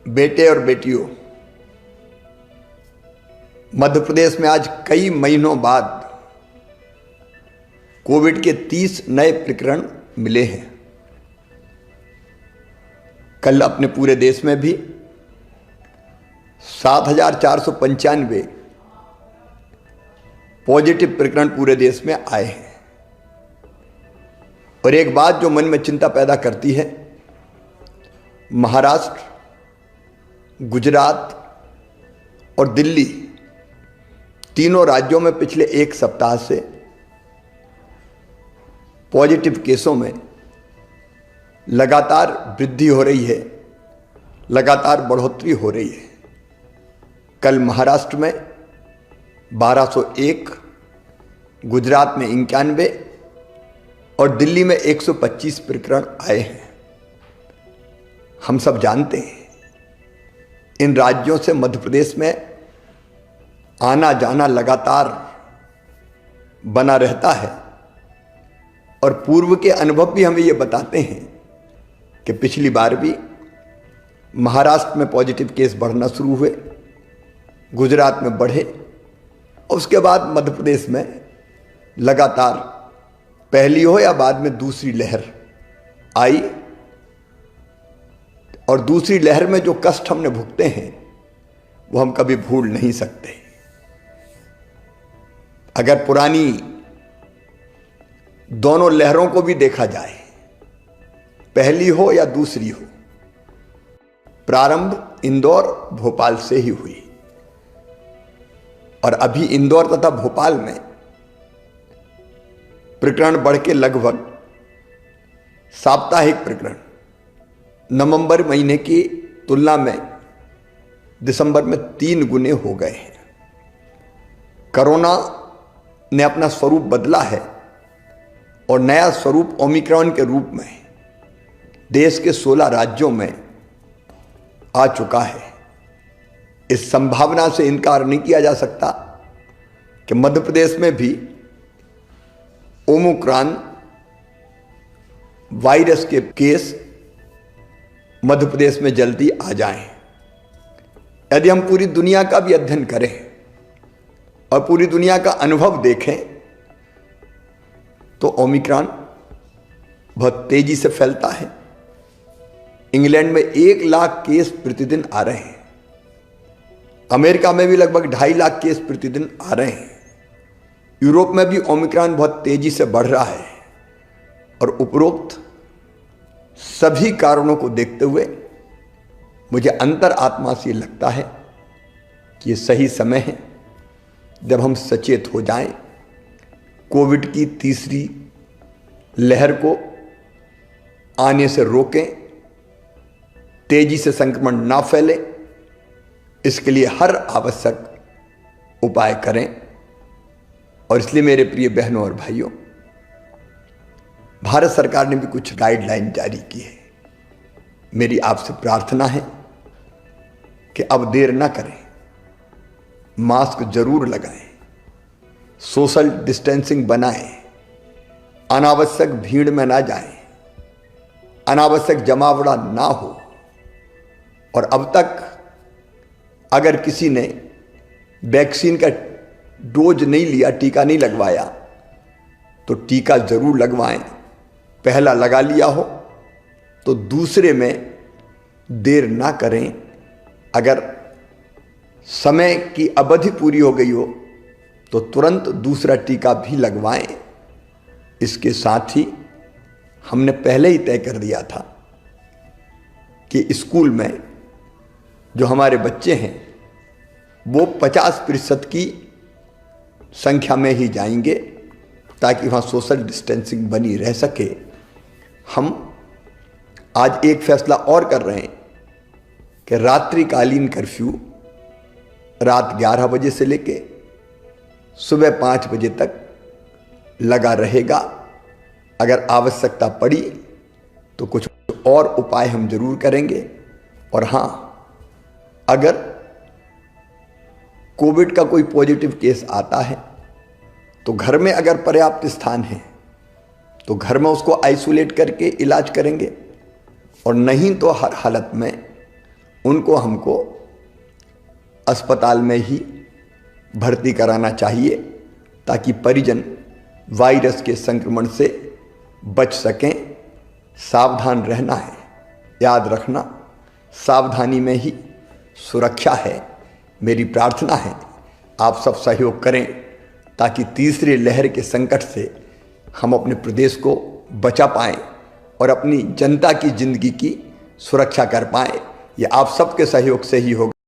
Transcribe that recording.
बेटे और बेटियों, मध्य प्रदेश में आज कई महीनों बाद कोविड के 30 नए प्रकरण मिले हैं। कल अपने पूरे देश में भी 7,495 पॉजिटिव प्रकरण पूरे देश में आए हैं। और एक बात जो मन में चिंता पैदा करती है, महाराष्ट्र, गुजरात और दिल्ली तीनों राज्यों में पिछले एक सप्ताह से पॉजिटिव केसों में लगातार वृद्धि हो रही है, लगातार बढ़ोतरी हो रही है। कल महाराष्ट्र में 1201, गुजरात में 91 और दिल्ली में 125 प्रकरण आए हैं। हम सब जानते हैं इन राज्यों से मध्य प्रदेश में आना जाना लगातार बना रहता है और पूर्व के अनुभव भी हमें ये बताते हैं कि पिछली बार भी महाराष्ट्र में पॉजिटिव केस बढ़ना शुरू हुए, गुजरात में बढ़े और उसके बाद मध्य प्रदेश में लगातार पहली हो या बाद में दूसरी लहर आई। और दूसरी लहर में जो कष्ट हमने भुगते हैं वो हम कभी भूल नहीं सकते। अगर पुरानी दोनों लहरों को भी देखा जाए, पहली हो या दूसरी हो, प्रारंभ इंदौर भोपाल से ही हुई और अभी इंदौर तथा भोपाल में प्रकरण बढ़ के लगभग साप्ताहिक प्रकरण नवंबर महीने की तुलना में दिसंबर में 3 गुने हो गए हैं। कोरोना ने अपना स्वरूप बदला है और नया स्वरूप ओमिक्रॉन के रूप में देश के 16 राज्यों में आ चुका है। इस संभावना से इनकार नहीं किया जा सकता कि मध्य प्रदेश में भी ओमिक्रॉन वायरस के केस मध्य प्रदेश में जल्दी आ जाएं। यदि हम पूरी दुनिया का भी अध्ययन करें और पूरी दुनिया का अनुभव देखें तो ओमिक्रॉन बहुत तेजी से फैलता है। इंग्लैंड में 1 लाख केस प्रतिदिन आ रहे हैं, अमेरिका में भी लगभग 2.5 लाख केस प्रतिदिन आ रहे हैं, यूरोप में भी ओमिक्रॉन बहुत तेजी से बढ़ रहा है। और उपरोक्त सभी कारणों को देखते हुए मुझे अंतर आत्मा से लगता है कि ये सही समय है जब हम सचेत हो जाएं, कोविड की तीसरी लहर को आने से रोकें, तेजी से संक्रमण ना फैले, इसके लिए हर आवश्यक उपाय करें। और इसलिए मेरे प्रिय बहनों और भाइयों, भारत सरकार ने भी कुछ गाइडलाइन जारी की है। मेरी आपसे प्रार्थना है कि अब देर ना करें, मास्क जरूर लगाएं, सोशल डिस्टेंसिंग बनाएं, अनावश्यक भीड़ में ना जाएं, अनावश्यक जमावड़ा ना हो। और अब तक अगर किसी ने वैक्सीन का डोज नहीं लिया, टीका नहीं लगवाया, तो टीका जरूर लगवाएं। पहला लगा लिया हो तो दूसरे में देर ना करें। अगर समय की अवधि पूरी हो गई हो तो तुरंत दूसरा टीका भी लगवाएं। इसके साथ ही हमने पहले ही तय कर दिया था कि स्कूल में जो हमारे बच्चे हैं वो 50% की संख्या में ही जाएंगे ताकि वहाँ सोशल डिस्टेंसिंग बनी रह सके। हम आज एक फैसला और कर रहे हैं कि रात्रिकालीन कर्फ्यू रात 11 बजे से लेके सुबह 5 बजे तक लगा रहेगा। अगर आवश्यकता पड़ी तो कुछ और उपाय हम जरूर करेंगे। और हाँ, अगर कोविड का कोई पॉजिटिव केस आता है तो घर में अगर पर्याप्त स्थान है तो घर में उसको आइसोलेट करके इलाज करेंगे और नहीं तो हर हालत में उनको हमको अस्पताल में ही भर्ती कराना चाहिए ताकि परिजन वायरस के संक्रमण से बच सकें। सावधान रहना है, याद रखना सावधानी में ही सुरक्षा है। मेरी प्रार्थना है आप सब सहयोग करें ताकि तीसरी लहर के संकट से हम अपने प्रदेश को बचा पाएं और अपनी जनता की जिंदगी की सुरक्षा कर पाएं। ये आप सबके सहयोग से ही होगा।